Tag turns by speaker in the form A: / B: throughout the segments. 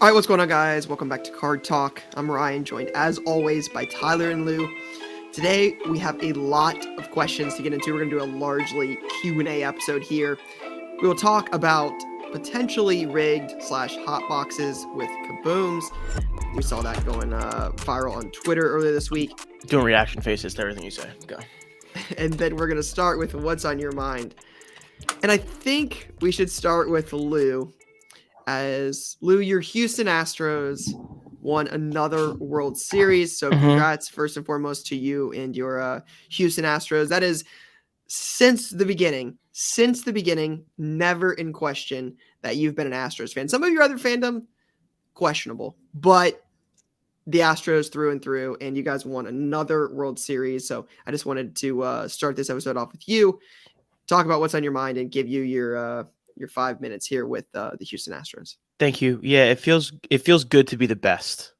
A: All right, what's going on, guys? Welcome back to Card Talk. I'm Ryan, joined as always by Tyler and Lou. Today we have a lot of questions to get into. We're going to do a largely Q&A episode here. We will talk about potentially rigged / hot boxes with Kabooms. We saw that going viral on Twitter earlier this week.
B: Doing reaction faces to everything you say. Go.
A: And then we're going to start with what's on your mind. And I think we should start with Lou. As Lou, your Houston Astros won another World Series. So congrats first and foremost to you and your Houston Astros. That is since the beginning, never in question that you've been an Astros fan. Some of your other fandom, questionable, but the Astros through and through, and you guys won another World Series. So I just wanted to start this episode off with you, talk about what's on your mind, and give you your 5 minutes here with the Houston Astros.
B: Thank you. Yeah, it feels good to be the best.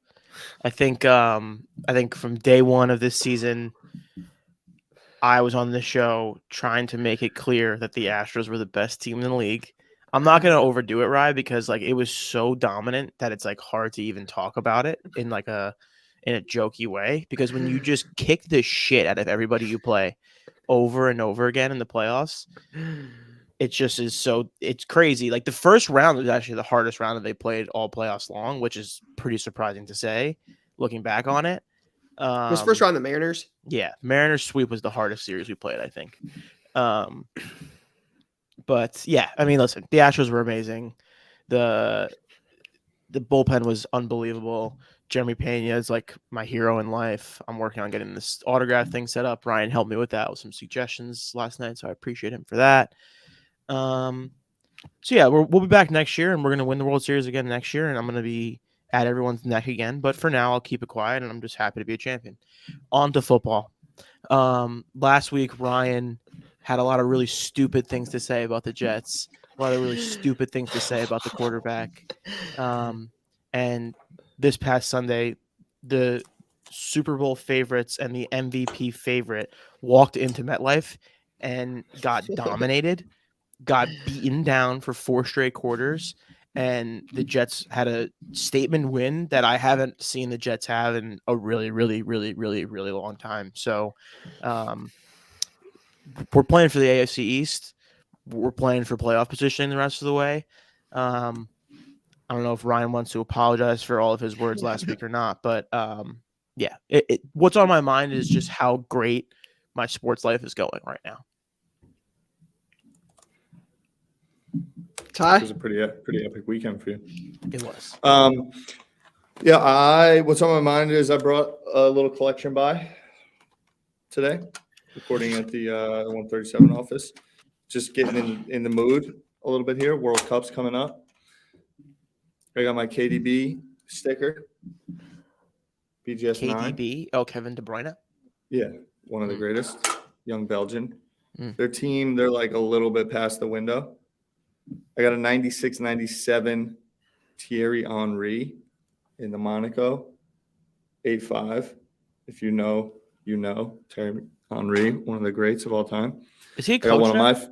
B: I think from day one of this season, I was on the show trying to make it clear that the Astros were the best team in the league. I'm not gonna overdo it, Rye, because like it was so dominant that it's like hard to even talk about it in a jokey way. Because when you just kick the shit out of everybody you play over and over again in the playoffs, it just is it's crazy. Like the first round was actually the hardest round that they played all playoffs long, which is pretty surprising to say, looking back on it.
A: Was first round the Mariners?
B: Yeah, Mariners sweep was the hardest series we played, I think. But yeah, I mean, listen, the Astros were amazing. The bullpen was unbelievable. Jeremy Pena is like my hero in life. I'm working on getting this autograph thing set up. Ryan helped me with that with some suggestions last night, so I appreciate him for that. So yeah, we'll be back next year, and we're gonna win the World Series again next year, and I'm gonna be at everyone's neck again. But for now, I'll keep it quiet, and I'm just happy to be a champion. On to football. Last week, Ryan had a lot of really stupid things to say about the Jets, a lot of really stupid things to say about the quarterback. And this past Sunday, the Super Bowl favorites and the MVP favorite walked into MetLife and got dominated. Got beaten down for 4 straight quarters, and the Jets had a statement win that I haven't seen the Jets have in a really, really, really, really, really long time. So we're playing for the AFC East. We're playing for playoff position the rest of the way. I don't know if Ryan wants to apologize for all of his words last week or not, but yeah, what's on my mind is just how great my sports life is going right now.
A: Ty?
C: It was a pretty epic weekend for you.
B: It was.
C: Yeah, what's on my mind is I brought a little collection by today, recording at the 137 office. Just getting in the mood a little bit here. World Cup's coming up. I got my KDB sticker. BGS9.
B: KDB? Oh, Kevin De Bruyne?
C: Yeah, one of the greatest. Young Belgian.
B: Mm.
C: Their team, they're like a little bit past the window. I got a 96-97 Thierry Henry in the Monaco 8.5. If you know, you know. Thierry Henry, one of the greats of all time.
B: Is he a coach
C: one
B: now?
C: of my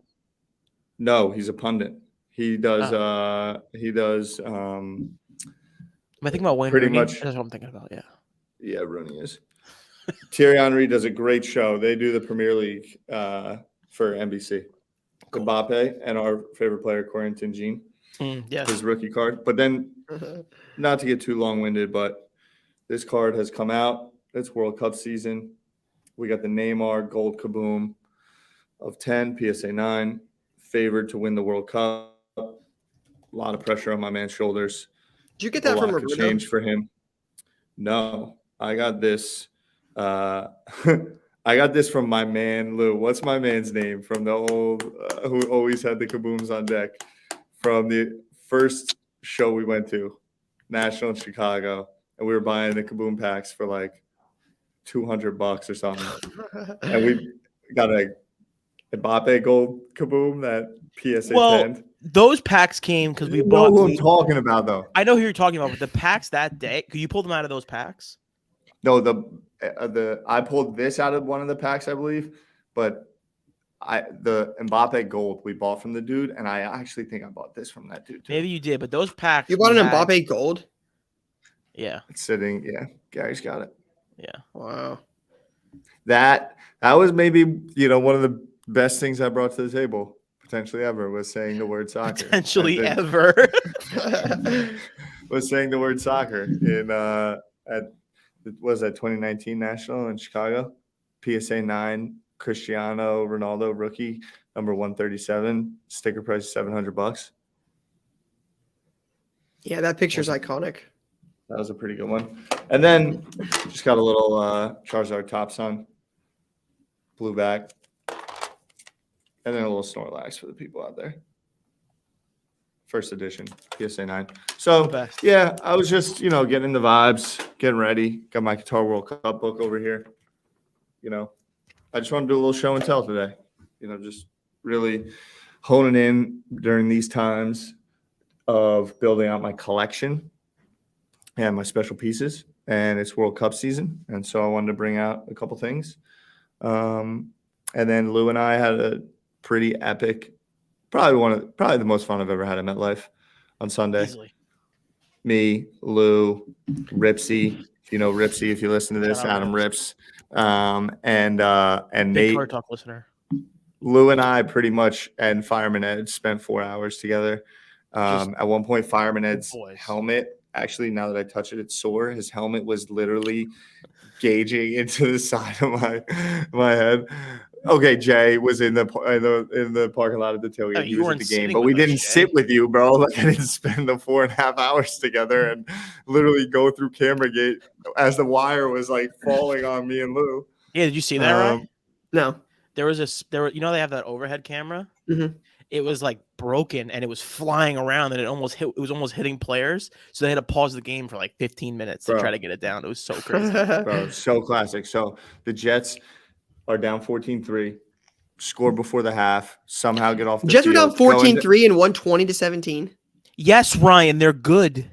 C: No, he's a pundit. He does
B: Am I thinking about Wayne
C: pretty
B: Rooney?
C: much-
B: That's what I'm thinking about, yeah.
C: Yeah, Rooney is. Thierry Henry does a great show. They do the Premier League for NBC.
B: Cool.
C: Mbappe and our favorite player, Quarantin Jean,
B: Yes.
C: his rookie card. But then, not to get too long-winded, but this card has come out. It's World Cup season. We got the Neymar Gold Kaboom of 10, PSA 9, favored to win the World Cup. A lot of pressure on my man's shoulders.
A: Did you get that from Roberto?
C: Change for him. No, I got this. I got this from my man Lou. What's my man's name from the old who always had the Kabooms on deck from the first show we went to, National in Chicago, and we were buying the Kaboom packs for like $200 or something, and we got a Mbappe Gold Kaboom that PSA 10.
B: Those packs came because we
C: You know
B: bought.
C: who I'm talking about, though.
B: I know who you're talking about, but the packs that day, could you pull them out of those packs?
C: No, I pulled this out of one of the packs, I believe, but the Mbappe Gold we bought from the dude, and I actually think I bought this from that dude too.
B: Maybe you did, but those packs.
A: You bought an Mbappe Gold?
B: Yeah.
C: It's sitting. Yeah, Gary's got it.
B: Yeah.
A: Wow.
C: That was maybe one of the best things I brought to the table potentially ever was saying the word soccer.
B: Potentially ever.
C: Was saying the word soccer in at was that 2019 National in Chicago, PSA 9 Cristiano Ronaldo rookie number 137, sticker price $700.
A: Yeah, that picture's iconic.
C: That was a pretty good one. And then just got a little Charizard Tops on, blue back, and then a little Snorlax for the people out there. First edition, PSA 9. So, yeah, I was just, getting the vibes, getting ready. Got my Guitar World Cup book over here. I just want to do a little show and tell today. Just really honing in during these times of building out my collection and my special pieces. And it's World Cup season. And so I wanted to bring out a couple things. And then Lou and I had a pretty epic, probably the most fun I've ever had at MetLife on Sunday.
B: Easily.
C: Me, Lou, Ripsy. If you know Ripsy, if you listen to this, Adam Rips. And
B: Big
C: Nate.
B: Car Talk listener.
C: Lou and I pretty much, and Fireman Ed spent 4 hours together. At one point, Fireman Ed's helmet, actually, now that I touch it, it's sore. His helmet was literally gauging into the side of my head. Okay, Jay was in the parking lot at the tailgate. He was at the game, but we didn't sit with you, bro. Like I didn't spend the 4.5 hours together and literally go through camera gate as the wire was like falling on me and Lou.
B: Yeah, did you see that? Right?
A: No.
B: They have that overhead camera.
A: Mm-hmm.
B: It was like broken and it was flying around and it was almost hitting players. So they had to pause the game for like 15 minutes to try to get it down. It was so crazy.
C: Bro, so classic. So the Jets are down 14-3, score before the half, somehow get off the
A: Jets
C: field.
A: were down 14-3 and won 20-17.
B: Yes, Ryan, they're good.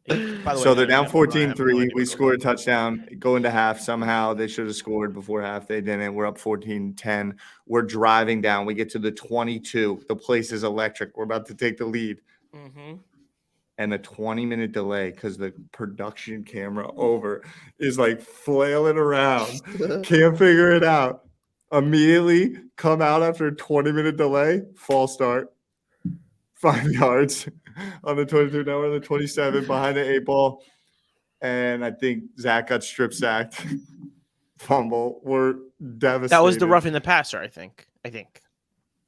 C: So they're down 14-3. We scored a touchdown. Go into half. Somehow they should have scored before half. They didn't. We're up 14-10. We're driving down. We get to the 22. The place is electric. We're about to take the lead.
B: Mm-hmm.
C: And a 20-minute delay because the production camera over is like flailing around. Can't figure it out. Immediately come out after a 20-minute delay. False start. 5 yards on the 22. Now we're on the 27 behind the 8 ball. And I think Zach got strip sacked. Fumble. We're devastated.
B: That was the roughing the passer, I think.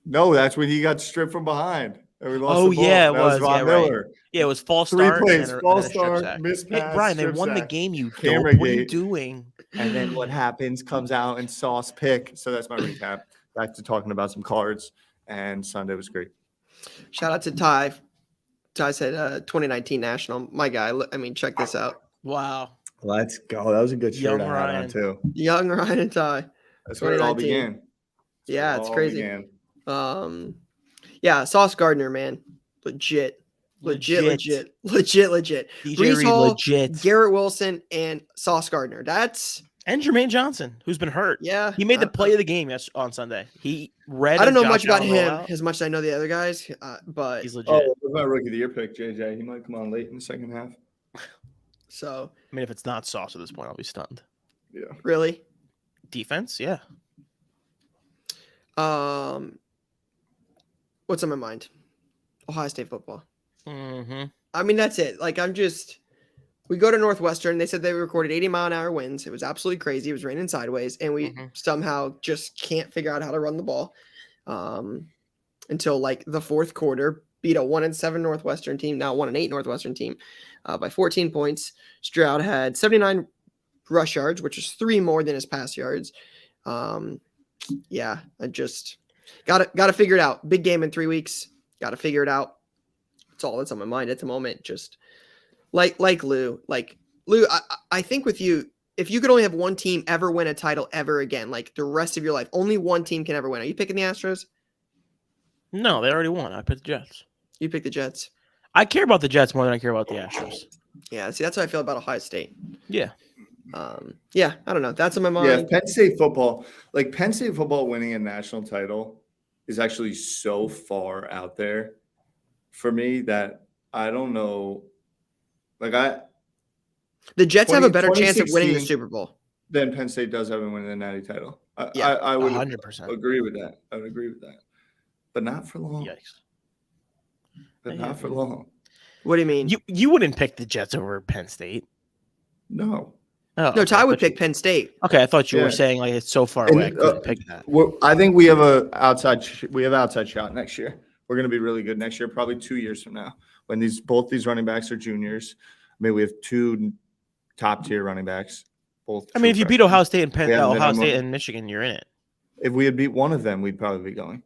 C: No, that's when he got stripped from behind. And we lost the ball.
B: Yeah, it
C: that
B: was
C: Von Miller.
B: Right. Yeah, it was false
C: 3
B: start.
C: plays, false start, missed pass.
B: Hey, Brian, they won
C: sack.
B: the game, you
C: Camera
B: dope. What
C: gate.
B: are you doing?
C: And then what happens comes out and Sauce pick. So that's my recap. Back to talking about some cards. And Sunday was great.
A: Shout out to Ty. Ty said 2019 National. My guy. Check this out.
B: Wow.
C: Let's go. That was a good shirt
B: Young
C: I had on too.
A: Young Ryan and Ty.
C: That's where it all began.
A: Yeah, it's crazy. Yeah, Sauce Gardner, man. Legit. DJ Brees Hall, legit. Garrett Wilson, and Sauce Gardner.
B: And Jermaine Johnson, who's been hurt.
A: Yeah.
B: He made the play of the game on Sunday. He read.
A: I don't know much about him as much as I know the other guys, but
B: he's legit.
C: Oh, my rookie of the year pick, JJ. He might come on late in the second half.
A: So,
B: if it's not Sauce at this point, I'll be stunned.
C: Yeah.
A: Really?
B: Defense? Yeah.
A: What's on my mind? Ohio State football.
B: Mm-hmm.
A: That's it. We go to Northwestern. They said they recorded 80-mile-an-hour winds. It was absolutely crazy. It was raining sideways, and we somehow just can't figure out how to run the ball until the fourth quarter. Beat a 1-7 Northwestern team, now 1-8 Northwestern team by 14 points. Stroud had 79 rush yards, which is 3 more than his pass yards. Yeah, I just got to figure it out. Big game in 3 weeks. Got to figure it out. That's all that's on my mind at the moment. Just like Lou, I think with you, if you could only have one team ever win a title ever again, the rest of your life, only one team can ever win. Are you picking the Astros?
B: No, they already won. I picked the Jets.
A: You picked the Jets.
B: I care about the Jets more than I care about the Astros.
A: Yeah, see, that's how I feel about Ohio State.
B: Yeah.
A: Yeah, I don't know. That's on my mind.
C: Yeah, Penn State football winning a national title is actually so far out there for me that I don't know.
A: The Jets have a better chance of winning the
C: 2016
A: Super Bowl.
C: Then Penn State does have a winning the Natty title.
A: Yeah,
C: I would
B: 100%.
C: agree with that. I would agree with that, but not for long.
B: Yikes.
C: But
B: Yeah.
C: not for long.
A: What do you mean?
B: You wouldn't pick the Jets over Penn State.
C: No.
B: Oh,
A: No,
B: okay,
A: Ty
B: I
A: would
B: thought you-
A: pick Penn State.
B: Okay, I thought you
C: Yeah.
B: were saying like it's so far away. I couldn't pick that.
C: I think we have outside shot next year. We're going to be really good next year, probably 2 years from now, when both these running backs are juniors. I mean, we have two top tier running backs. Both.
B: I mean, if you beat Ohio State and
C: Yeah,
B: Ohio State and Michigan, you're in it.
C: If we had beat one of them, we'd probably be going.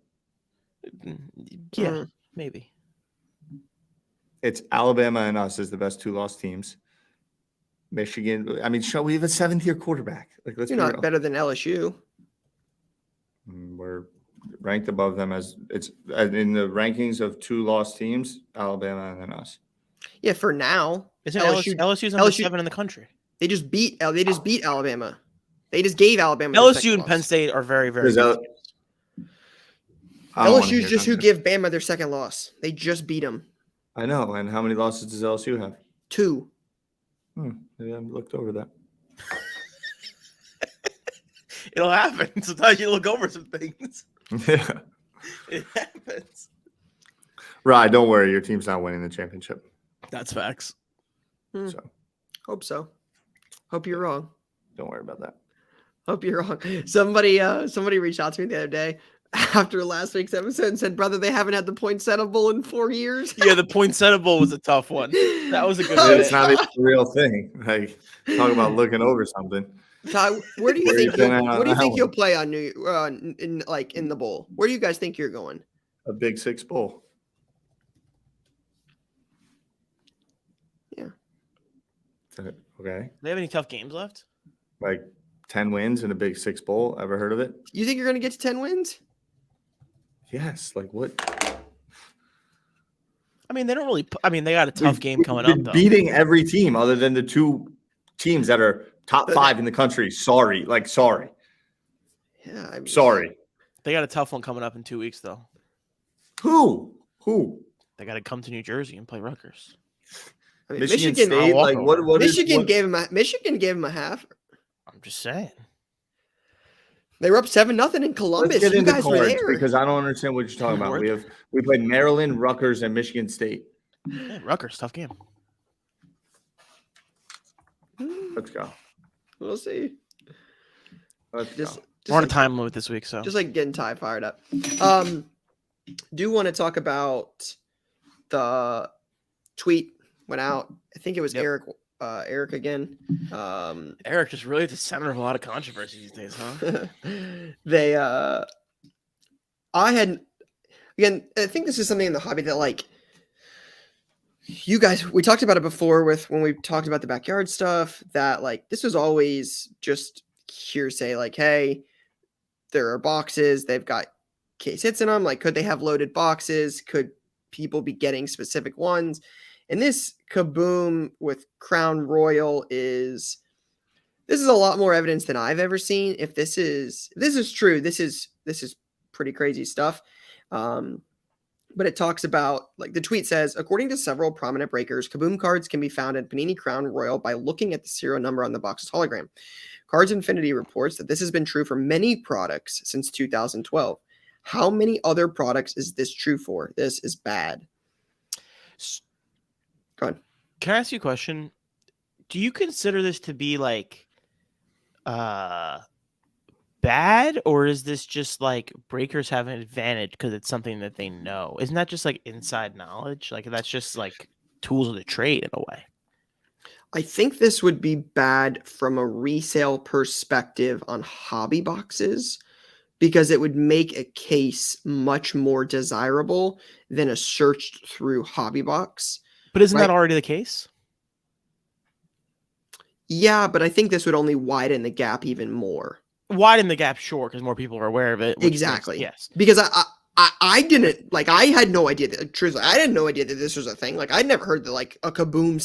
B: Yeah, maybe.
C: It's Alabama and us as the best 2-loss teams. Michigan. I mean, we have a 7th-year quarterback. Like, let's
A: You're
C: be
A: not
C: real.
A: better than LSU.
C: We're ranked above them in the rankings of 2-loss teams. Alabama and then us.
A: Yeah, for now.
B: Isn't
A: LSU
B: LSU's number 7 in the country?
A: They just beat Alabama. They just gave Alabama their
B: LSU
A: second
B: and
A: loss.
B: Penn State are very, very
C: Is
B: good.
C: that- I don't wanna
A: LSU's
C: hear
A: just who
C: nothing.
A: give Bama their second loss. They just beat them.
C: I know. And how many losses does LSU have?
A: 2.
C: Maybe I haven't looked over that.
B: It'll happen. Sometimes you look over some things.
C: Yeah.
B: It happens.
C: Right. Don't worry. Your team's not winning the championship.
B: That's facts.
C: So
A: Hope so. Hope you're wrong.
C: don't worry about that.
A: Hope you're wrong. Somebody reached out to me the other day after last week's episode and said, "Brother, they haven't had the poinsettiable in 4 years."
B: Yeah, the poinsettiable was a tough one. That was a good
A: Oh,
B: one.
C: It's not even a real thing. Like, talk about looking over something.
A: Ty, where do you
C: Where
A: think
C: you been at on
A: what do you
C: that
A: think
C: one?
A: he'll play on in the bowl? Where do you guys think you're going?
C: A Big 6 bowl.
A: Yeah.
C: Okay.
B: Do they have any tough games left?
C: Like 10 wins in a Big 6 bowl. Ever heard of it?
A: You think you're going to get to 10 wins?
C: Yes. Like what?
B: I mean, they don't really. They got a tough game coming
C: We've
B: up, though.
C: beating every team other than the 2 teams that are top 5 in the country. Sorry.
A: Yeah,
C: Sorry.
B: They got a tough one coming up in 2 weeks, though.
C: Who?
B: They got to come to New Jersey and play Rutgers.
A: I mean,
C: Michigan
A: Michigan
C: State.
B: I'll
C: Like
B: walk
C: what?
A: Michigan gave him a half.
B: I'm just saying.
A: They were up 7-0 in
C: Let's
A: Columbus.
C: get
A: You
C: into
A: guys were
C: cards
A: there.
C: because I don't understand what you're talking about.
B: Worth
C: We played Maryland, Rutgers, and Michigan State.
B: Yeah, Rutgers, tough game.
C: Let's go.
A: We'll see.
C: Let's
A: Just
C: go.
B: We're on a
A: like,
B: time limit this week, so
A: just like getting Ty fired up. Do want to talk about the tweet went out. I think it was
B: Yep.
A: Eric again.
B: Eric just really at the center of a lot of controversy these days, huh?
A: I think this is something in the hobby that like you guys, we talked about it before when we talked about the backyard stuff, that like this was always just hearsay, like, hey, there are boxes, they've got case hits in them, like could they have loaded boxes, could people be getting specific ones? And this Kaboom with Crown Royal is a lot more evidence than I've ever seen. If this is true, this is pretty crazy stuff. But it talks about, like the tweet says, according to several prominent breakers, Kaboom cards can be found at Panini Crown Royal by looking at the serial number on the box's hologram. Cards Infinity reports that this has been true for many products since 2012. How many other products is this true for? This is bad. Go on.
B: Can I ask you a question? Do you consider this to be like bad, or is this just like breakers have an advantage because it's something that they know? Isn't that just like inside knowledge? Like that's just like tools of the trade in a way.
A: I think this would be bad from a resale perspective on hobby boxes because it would make a case much more desirable than a searched through hobby box.
B: But isn't
A: Right.
B: that already the case?
A: Yeah, but I think this would only widen the gap even more.
B: Widen the gap, sure, because more people are aware of it. which makes-
A: Exactly.
B: yes.
A: Because I didn't, like, I had no idea that, truthfully, I had no idea that this was a thing. Like, I'd never heard that, like, a Kaboom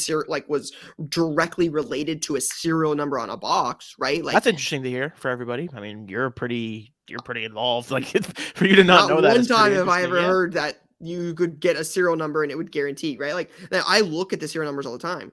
A: was directly related to a serial number on a box, right? Like,
B: That's interesting to hear for everybody. I mean, you're pretty involved. Like for you to not know that.
A: one
B: is pretty
A: time have I
B: interesting,
A: ever
B: yeah.
A: heard that you could get a serial number and it would guarantee, right? Like, now I look at the serial numbers all the time.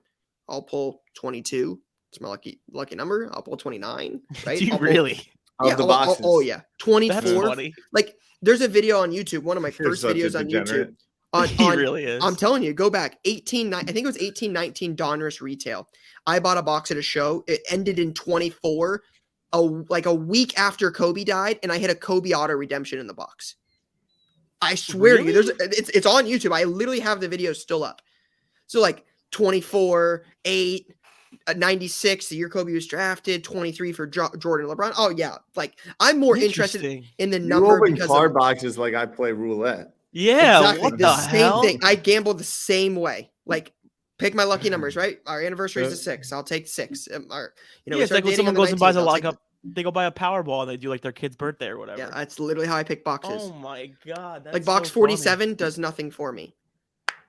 A: I'll pull 22. It's my lucky number. I'll pull 29. Right?
B: Do you
A: I'll pull,
B: really?
C: Of the boxes.
A: oh yeah,
B: That's
A: 24.
B: funny.
A: Like there's a video on YouTube. One of my
C: You're
A: first
C: such a
A: videos on YouTube.
C: degenerate.
B: He really is.
A: I'm telling you, go back 18. I think it was 18-19 Donruss retail. I bought a box at a show. It ended in 24. Like a week after Kobe died, and I hit a Kobe auto redemption in the box. I swear to you, it's on YouTube. I literally have the video still up. So like 24, 8, 96, the year Kobe was drafted, 23 for Jordan LeBron. Oh yeah, like I'm more interested in the
C: You
A: number
C: open
A: because
C: card
A: of,
C: boxes like I play roulette.
B: Yeah,
A: exactly
B: what
A: the
B: the
A: same
B: hell?
A: thing. I gamble the same way. Like pick my lucky numbers, right? Our anniversary is the 6. I'll take 6.
B: It's like when someone goes and buys they go buy a Powerball and they do like their kid's birthday or whatever.
A: Yeah, that's literally how I pick boxes.
B: Oh my god, that's
A: like box
B: so
A: 47
B: funny.
A: does nothing for me.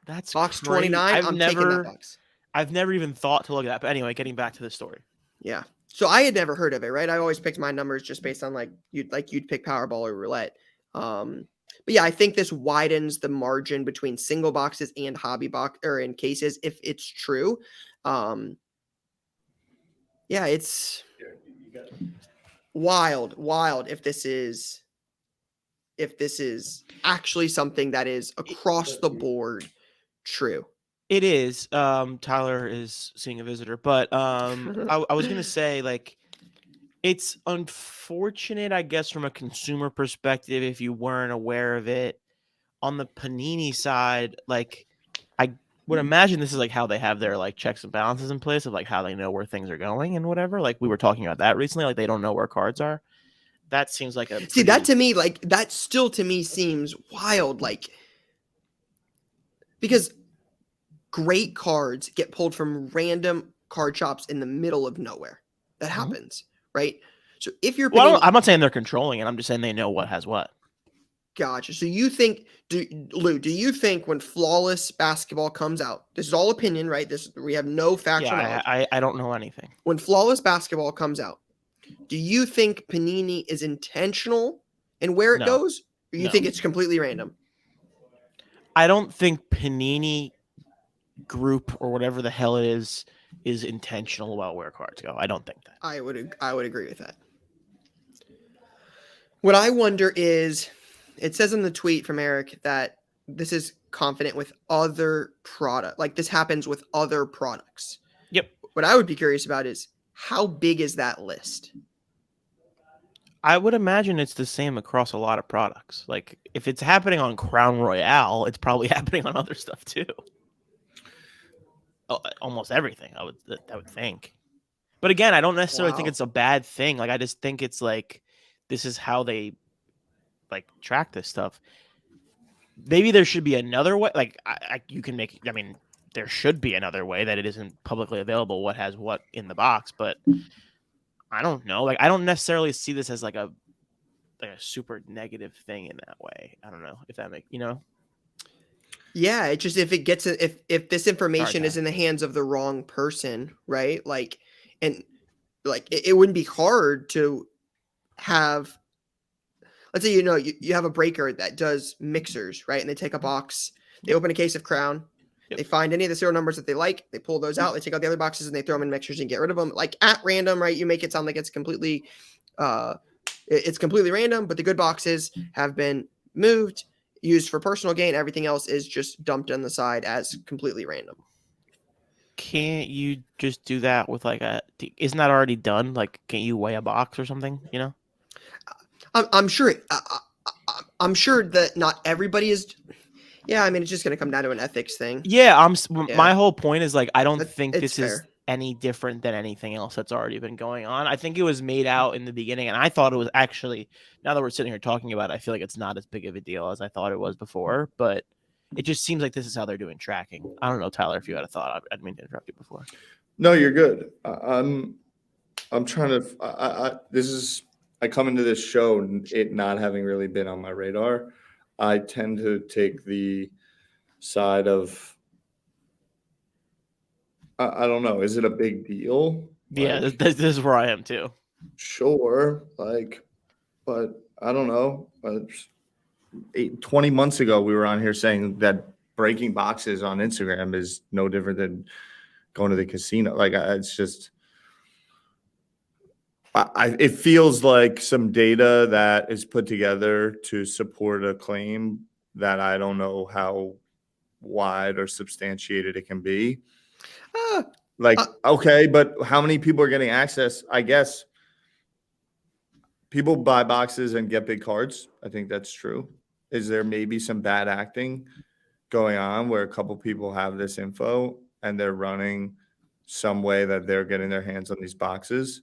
B: That's
A: box
B: crazy.
A: 29. I'm taking that box.
B: I've never even thought to look at that. But anyway, getting back to the story.
A: Yeah. So I had never heard of it, right? I always picked my numbers just based on you'd pick Powerball or roulette. But yeah, I think this widens the margin between single boxes and hobby box or in cases if it's true. Yeah, it's wild if this is actually something that is across the board true.
B: It is. Tyler is seeing a visitor, but I was gonna say like it's unfortunate, I guess, from a consumer perspective if you weren't aware of it. On the Panini side, like I would imagine this is like how they have their like checks and balances in place of like how they know where things are going and whatever. Like we were talking about that recently, like they don't know where cards are. That seems like a
A: see that to me, like that still to me seems wild, like because great cards get pulled from random card shops in the middle of nowhere. That happens, right? So if you're
B: I'm not saying they're controlling it. I'm just saying they know what has what.
A: Gotcha. So you think, Lou, do you think when Flawless Basketball comes out, this is all opinion, right? We have no factual knowledge.
B: I don't know anything.
A: When Flawless Basketball comes out, do you think Panini is intentional in where it goes? Or you think it's completely random?
B: I don't think Panini Group or whatever the hell it is intentional about where cards go. I don't think that.
A: I would agree with that. What I wonder is, it says in the tweet from Eric that this is confident with other product. Like this happens with other products.
B: Yep.
A: What I would be curious about is how big is that list?
B: I would imagine it's the same across a lot of products. Like if it's happening on Crown Royale, it's probably happening on other stuff too. Almost everything, I would think. But again, I don't necessarily think it's a bad thing. Like I just think it's like this is how they like track this stuff. Maybe there should be another way. Like you can make. I mean, there should be another way that it isn't publicly available. What has what in the box? But I don't know. Like I don't necessarily see this as like a super negative thing in that way. I don't know if that makes
A: Yeah, it just if it gets if this information is in the hands of the wrong person, right? Like, and like it wouldn't be hard to have. Let's say you have a breaker that does mixers, right? And they take a box, they open a case of Crown, they find any of the serial numbers that they like, they pull those out, they take out the other boxes and they throw them in mixers and get rid of them, like at random, right? You make it sound like it's completely random, but the good boxes have been moved, used for personal gain. Everything else is just dumped on the side as completely random.
B: Can't you just do that with like isn't that already done? Like, can't you weigh a box or something?
A: I'm sure that not everybody is. Yeah, I mean, it's just going to come down to an ethics thing.
B: Yeah, my whole point is like I don't think this is
A: fair.
B: Any different than anything else that's already been going on. I think it was made out in the beginning, and I thought it was actually. Now that we're sitting here talking about it, I feel like it's not as big of a deal as I thought it was before. But it just seems like this is how they're doing tracking. I don't know, Tyler, if you had a thought. I didn't mean to interrupt you before.
C: No, you're good. I'm trying to. I come into this show it not having really been on my radar. I tend to take the side of I don't know. Is it a big deal?
B: Yeah, this is where I am too.
C: Sure, but I don't know. 20 months ago, we were on here saying that breaking boxes on Instagram is no different than going to the casino. Like it's just, it feels like some data that is put together to support a claim that I don't know how wide or substantiated it can be.
A: Uh,
C: Like, okay, but how many people are getting access? I guess people buy boxes and get big cards. I think that's true. Is there maybe some bad acting going on where a couple people have this info and they're running some way that they're getting their hands on these boxes?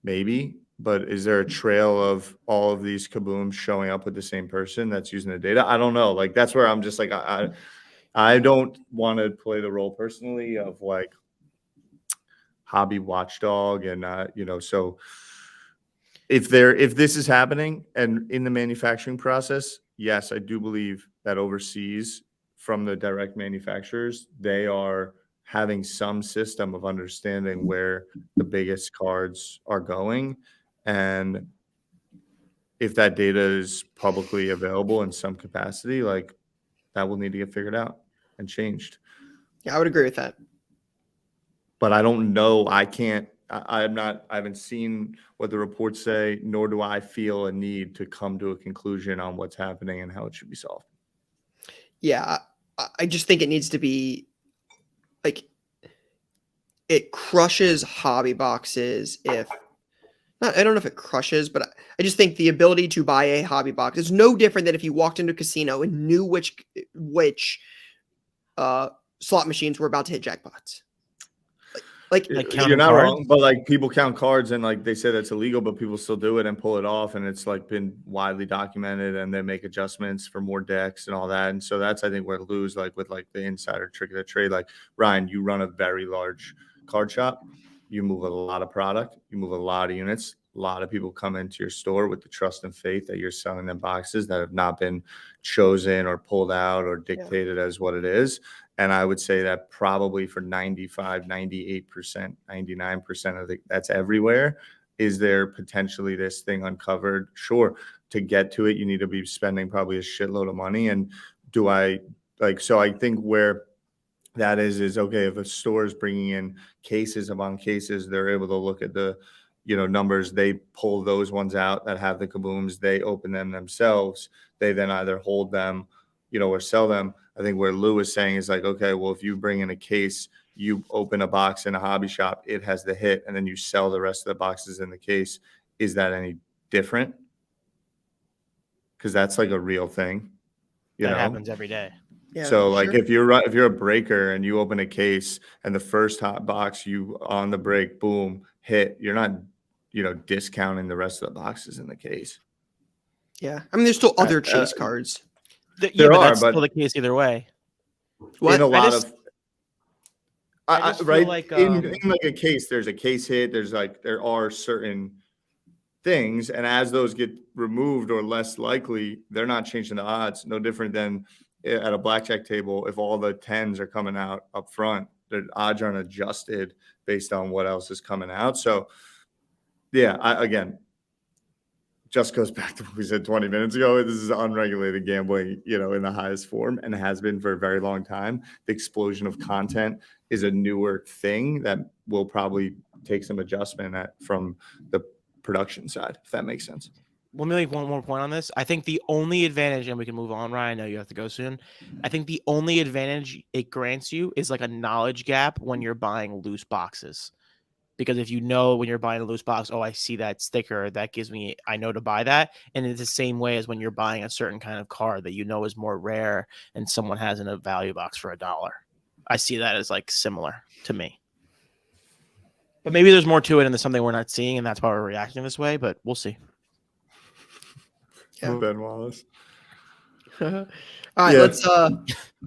C: Maybe, but is there a trail of all of these kabooms showing up with the same person that's using the data? I don't know. Like, that's where I'm just like, I don't want to play the role personally of like hobby watchdog. And, so if this is happening and in the manufacturing process, yes, I do believe that overseas from the direct manufacturers, they are having some system of understanding where the biggest cards are going. And if that data is publicly available in some capacity, like that will need to get figured out and changed.
A: Yeah, I would agree with that.
C: But I don't know. I haven't seen what the reports say, nor do I feel a need to come to a conclusion on what's happening and how it should be solved.
A: Yeah, I just think it needs to be like it crushes hobby boxes if I don't know if it crushes, but I just think the ability to buy a hobby box is no different than if you walked into a casino and knew which slot machines were about to hit jackpots. Like
C: You're
B: counting
C: not
B: cards?
C: wrong, but like people count cards and like they say that's illegal, but people still do it and pull it off, and it's like been widely documented, and they make adjustments for more decks and all that. And so that's I think where Lou's like with like the insider trick of the trade. Like Ryan, you run a very large card shop, you move a lot of product, you move a lot of units. A lot of people come into your store with the trust and faith that you're selling them boxes that have not been chosen or pulled out or dictated as what it is. And I would say that probably for 95, 98%, 99% of that's everywhere. Is there potentially this thing uncovered? Sure. To get to it, you need to be spending probably a shitload of money. And so I think where that is okay, if a store is bringing in cases among cases, they're able to look at the, numbers, they pull those ones out that have the kabooms, they open them themselves. They then either hold them, or sell them. I think where Lou is saying is like, okay, well, if you bring in a case, you open a box in a hobby shop, it has the hit, and then you sell the rest of the boxes in the case. Is that any different? Because that's like a real thing,
B: That happens every day.
A: Yeah,
C: so like
A: sure.
C: if you're a breaker and you open a case and the first hot box you on the break, boom, hit, you're not, discounting the rest of the boxes in the case.
A: Yeah, I mean, there's still other chase cards.
B: Yeah, but that's
C: but
B: still the case either way.
A: What?
C: in a lot
B: just-
C: of
B: I just feel
C: right
B: like,
C: in like a case, there's a case hit. There's like there are certain things, and as those get removed or less likely, they're not changing the odds. No different than at a blackjack table. If all the tens are coming out up front, the odds aren't adjusted based on what else is coming out. So yeah, again, just goes back to what we said 20 minutes ago. This is unregulated gambling, in the highest form, and has been for a very long time. The explosion of content is a newer thing that will probably take some adjustment from the production side, if that makes sense.
B: Let me make one more point on this. I think the only advantage, and we can move on, Ryan, I know you have to go soon. I think the only advantage it grants you is like a knowledge gap when you're buying loose boxes. Because if you know when you're buying a loose box, oh, I see that sticker, that gives me, I know to buy that. And it's the same way as when you're buying a certain kind of card that you know is more rare and someone has in a value box for $1. I see that as like similar to me. But maybe there's more to it and there's something we're not seeing, and that's why we're reacting this way, but we'll see.
A: Yeah.
C: Ben Wallace.
A: All right, let's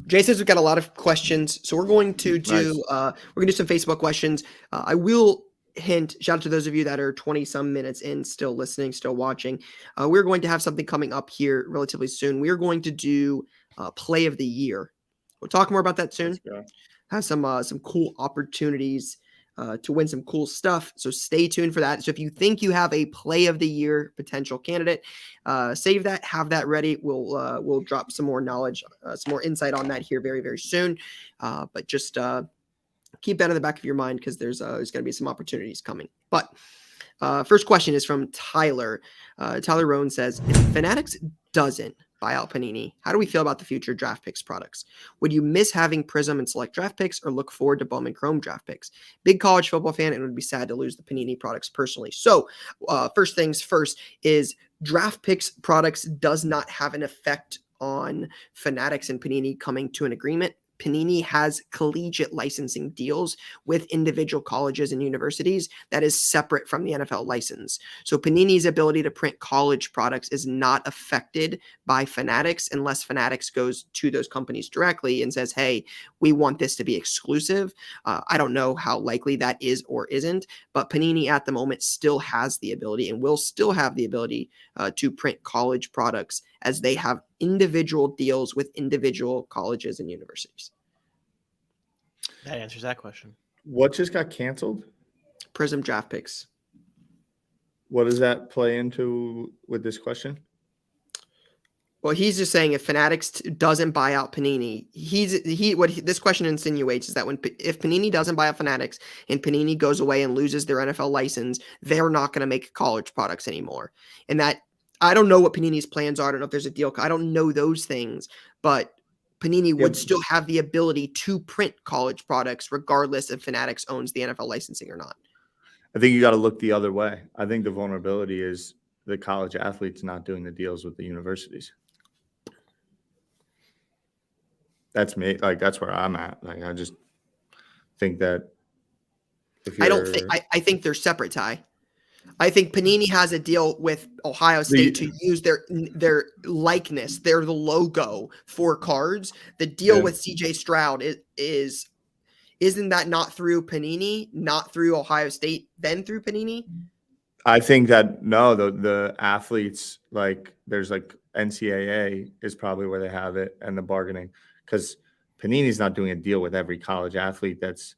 A: Jay says we've got a lot of questions, so we're going to do some Facebook questions. I will hint, shout out to those of you that are 20 some minutes in, still listening, still watching. We're going to have something coming up here relatively soon. We're going to do play of the year. We'll talk more about that soon. Have some cool opportunities to win some cool stuff. So stay tuned for that. So if you think you have a play of the year potential candidate, save that, have that ready. We'll drop some more knowledge, some more insight on that here very, very soon. But just keep that in the back of your mind because there's going to be some opportunities coming. But first question is from Tyler. Tyler Rohn says, if Fanatics doesn't buy out Panini, how do we feel about the future draft picks products? Would you miss having Prizm and select draft picks or look forward to Bowman Chrome draft picks? Big college football fan and would be sad to lose the Panini products personally. So first things first is draft picks products does not have an effect on Fanatics and Panini coming to an agreement. Panini has collegiate licensing deals with individual colleges and universities that is separate from the NFL license. So Panini's ability to print college products is not affected by Fanatics unless Fanatics goes to those companies directly and says, hey, we want this to be exclusive. I don't know how likely that is or isn't, but Panini at the moment still has the ability and will still have the ability to print college products as they have individual deals with individual colleges and universities.
B: That answers that question.
C: What just got canceled?
A: Prizm draft picks.
C: What does that play into with this question?
A: Well, he's just saying if Fanatics doesn't buy out Panini, this question insinuates is that if Panini doesn't buy out Fanatics and Panini goes away and loses their NFL license, they're not going to make college products anymore. And that I don't know what Panini's plans are. I don't know if there's a deal. I don't know those things, but Panini would still have the ability to print college products regardless if Fanatics owns the NFL licensing or not.
C: I think you got to look the other way. I think the vulnerability is the college athletes not doing the deals with the universities. That's me. Like, that's where I'm at. Like, I just think that if you're...
A: I think they're separate, Ty. I think Panini has a deal with Ohio State to use their likeness, their logo for cards. The deal with CJ Stroud isn't that not through Panini, not through Ohio State, then through Panini?
C: I think that no, the athletes, like there's like NCAA is probably where they have it and the bargaining, because Panini's not doing a deal with every college athlete that's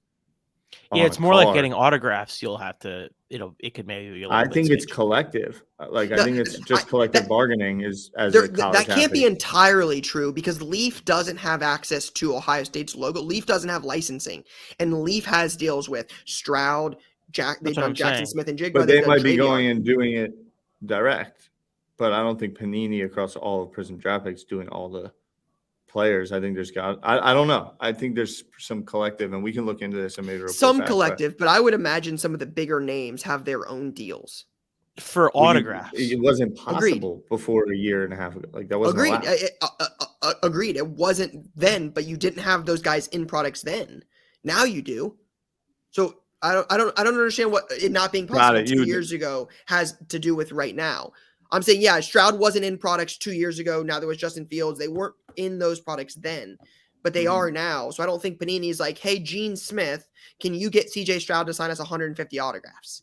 B: it's more like getting autographs. You'll have to, it could maybe be a little
C: I think it's collective. Like, I think it's just collective bargaining as a college
A: that can't
C: athlete.
A: be entirely true because Leaf doesn't have access to Ohio State's logo. Leaf doesn't have licensing, and Leaf has deals with Stroud, they've done Jackson Smith and Jigba.
C: But they might be going and doing it direct. But I don't think Panini across all of Prizm draft picks doing all the players. I think I don't know. I think there's some collective, and we can look into this and maybe
A: some collective, but I would imagine some of the bigger names have their own deals
B: for autographs.
C: It wasn't possible before a year and a half ago. Like, that wasn't allowed.
A: Agreed. It wasn't then, but you didn't have those guys in products then. Now you do. So I don't understand what it not being possible 2 years ago has to do with right now. I'm saying, yeah, Stroud wasn't in products 2 years ago. Now there was Justin Fields. They weren't in those products then, but they are now. So I don't think Panini's like, hey, Gene Smith, can you get CJ Stroud to sign us 150 autographs?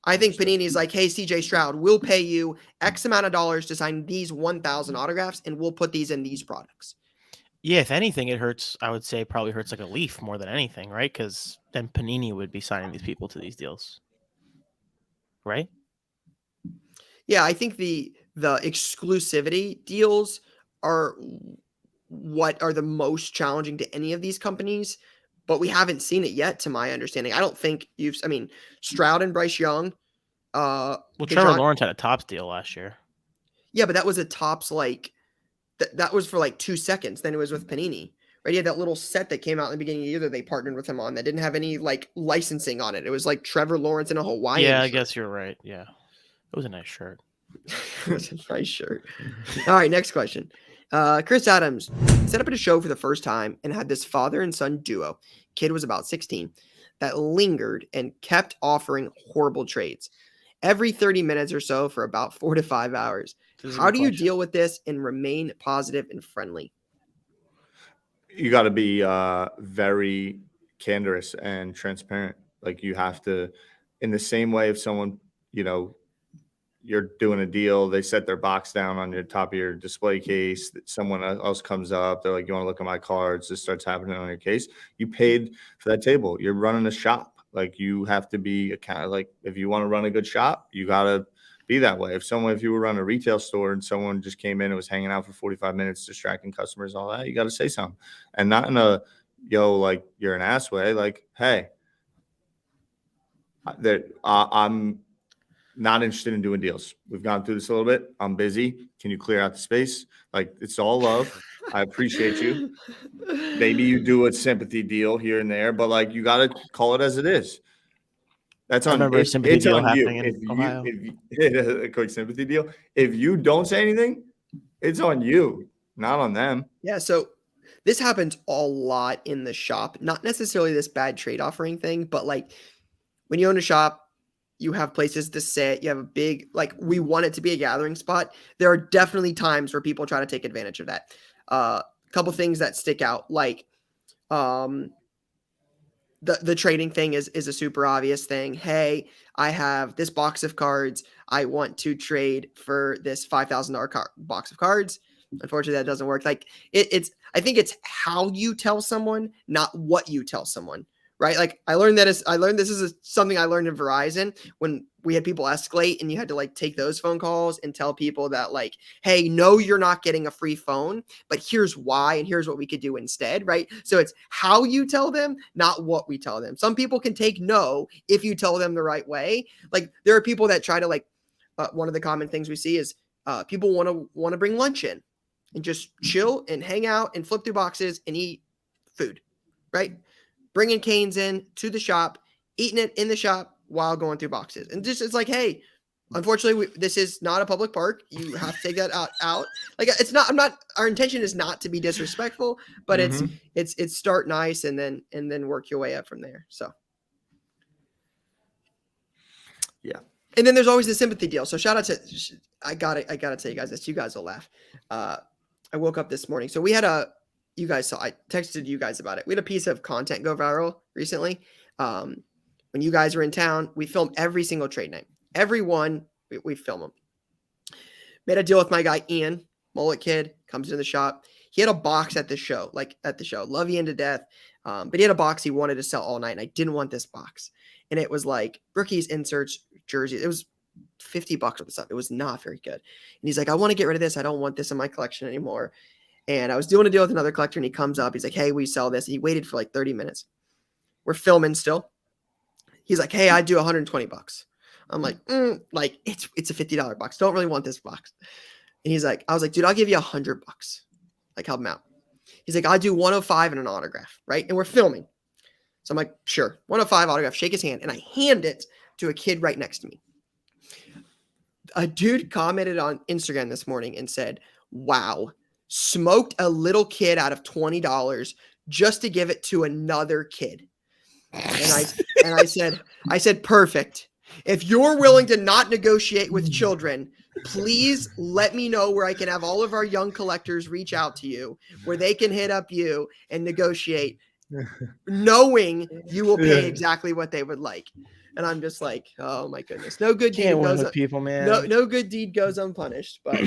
A: I think Panini's like, hey, CJ Stroud, we'll pay you X amount of dollars to sign these 1,000 autographs, and we'll put these in these products.
B: Yeah, if anything, it hurts. I would say probably hurts like a Leaf more than anything, right? Because then Panini would be signing these people to these deals, right?
A: Yeah, I think the exclusivity deals are what are the most challenging to any of these companies, but we haven't seen it yet, to my understanding. I don't think Stroud and Bryce Young.
B: Trevor Lawrence had a Topps deal last year.
A: Yeah, but that was a Topps that was for 2 seconds. Then it was with Panini. Right? He had that little set that came out in the beginning of the year that they partnered with him on that didn't have any licensing on it. It was like Trevor Lawrence in a Hawaiian
B: shirt.
A: I
B: guess you're right. Yeah. It was a nice shirt.
A: It was a nice shirt. All right, next question. Chris Adams set up at a show for the first time and had this father and son duo. Kid was about 16 that lingered and kept offering horrible trades every 30 minutes or so for about 4 to 5 hours. How do you deal with this and remain positive and friendly?
C: You got to be very candorous and transparent. Like, you have to, in the same way if someone, you're doing a deal. They set their box down on your top of your display case. Someone else comes up. They're like, you want to look at my cards? This starts happening on your case. You paid for that table. You're running a shop. Like, you have to be like, if you want to run a good shop, you got to be that way. If you were running a retail store and someone just came in and was hanging out for 45 minutes, distracting customers, all that, you got to say something. And not in a, like, you're an ass way. Like, hey, I'm not interested in doing deals. We've gone through this a little bit. I'm busy. Can you clear out the space? Like, it's all love. I appreciate you. Maybe you do a sympathy deal here and there, but like, you got to call it as it is. That's on.
B: I remember a sympathy
C: It's
B: deal
C: on you.
B: happening in Ohio.
C: If a quick sympathy deal. If you don't say anything, it's on you, not on them.
A: Yeah. So this happens a lot in the shop. Not necessarily this bad trade offering thing, but like when you own a shop, you have places to sit. You have a big, like, we want it to be a gathering spot. There are definitely times where people try to take advantage of that. A couple things that stick out, like the trading thing is a super obvious thing. Hey, I have this box of cards. I want to trade for this $5,000 box of cards. Unfortunately, that doesn't work. Like I think it's how you tell someone, not what you tell someone. Right. Like I learned this is something I learned in Verizon when we had people escalate and you had to like take those phone calls and tell people that like, hey, no, you're not getting a free phone, but here's why. And here's what we could do instead. Right. So it's how you tell them, not what we tell them. Some people can take no if you tell them the right way. Like there are people that try to like, one of the common things we see is people want to bring lunch in and just chill and hang out and flip through boxes and eat food. Right. Bringing canes in to the shop, eating it in the shop while going through boxes. And just, it's like, hey, unfortunately, this is not a public park. You have to take that out. Like our intention is not to be disrespectful, but it's start nice and then work your way up from there. So.
C: Yeah.
A: And then there's always the sympathy deal. So shout out to, I gotta tell you guys this. You guys will laugh. I woke up this morning. So we had you guys saw, I texted you guys about it. We had a piece of content go viral recently. When you guys were in town, we filmed every single trade night. Every one, we film them. Made a deal with my guy, Ian, mullet kid, comes into the shop. He had a box at the show. Love Ian to death. But he had a box he wanted to sell all night, and I didn't want this box. And it was like rookies, inserts, jerseys. It was $50 worth of stuff. It was not very good. And he's like, I want to get rid of this. I don't want this in my collection anymore. And I was doing a deal with another collector, and he comes up. He's like, hey, we sell this. He waited for like 30 minutes. We're filming still. He's like, hey, I do $120. I'm like, like it's a $50 box. Don't really want this box. And he's like, I was like, dude, I'll give you $100. Like, help him out. He's like, I do 105 and an autograph, right? And we're filming. So I'm like, sure, 105 autograph. Shake his hand, and I hand it to a kid right next to me. A dude commented on Instagram this morning and said, wow, smoked a little kid out of $20 just to give it to another kid. And I said, perfect. If you're willing to not negotiate with children, please let me know where I can have all of our young collectors reach out to you, where they can hit up you and negotiate, knowing you will pay exactly what they would like. And I'm just like, oh my goodness, no good deed goes
B: people, man.
A: No good deed goes unpunished. But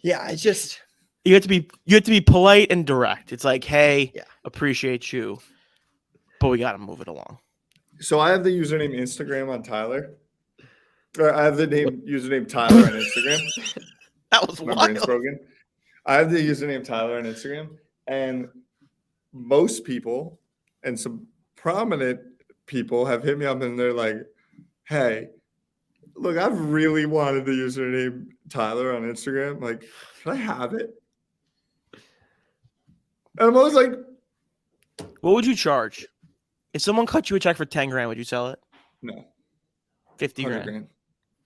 A: yeah, it's just
B: you have to be polite and direct. It's like, hey, appreciate you, but we got to move it along.
C: So I have the username Instagram on Tyler. Or I have the username Tyler on Instagram.
B: That was
C: my
B: wild.
C: brain's broken. I have the username Tyler on Instagram, and most people and some prominent people have hit me up and they're like, hey, look, I've really wanted the username Tyler on Instagram. Like, can I have it? And I'm always like,
B: what would you charge? If someone cut you a check for 10 grand, would you sell it?
C: No.
B: 50
C: 100
B: grand.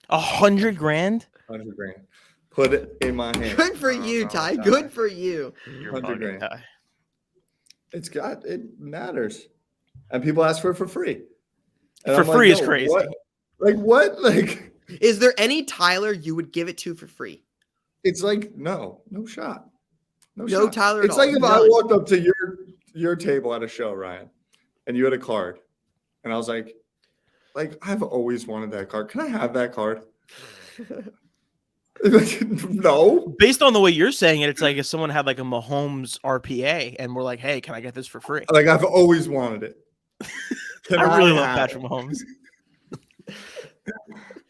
B: 100 grand?
C: 100 grand. Put it in my hand.
A: Good for you, Ty. Good for you.
B: You're
C: 100
B: bugging,
C: grand.
B: Ty.
C: It matters. And people ask for it for free. And
B: For
C: I'm
B: free
C: like,
B: is crazy.
C: What? Like, what? Like,
A: is there any Tyler you would give it to for free?
C: It's like, no shot. No
A: shot. Tyler at
C: It's
A: all.
C: like if I walked up to your table at a show, Ryan, and you had a card, and I was like, I've always wanted that card. Can I have that card? No.
B: Based on the way you're saying it, it's like if someone had like a Mahomes RPA and we're like, hey, can I get this for free?
C: Like, I've always wanted it.
B: I really love
C: have
B: Patrick
C: it?
B: Mahomes.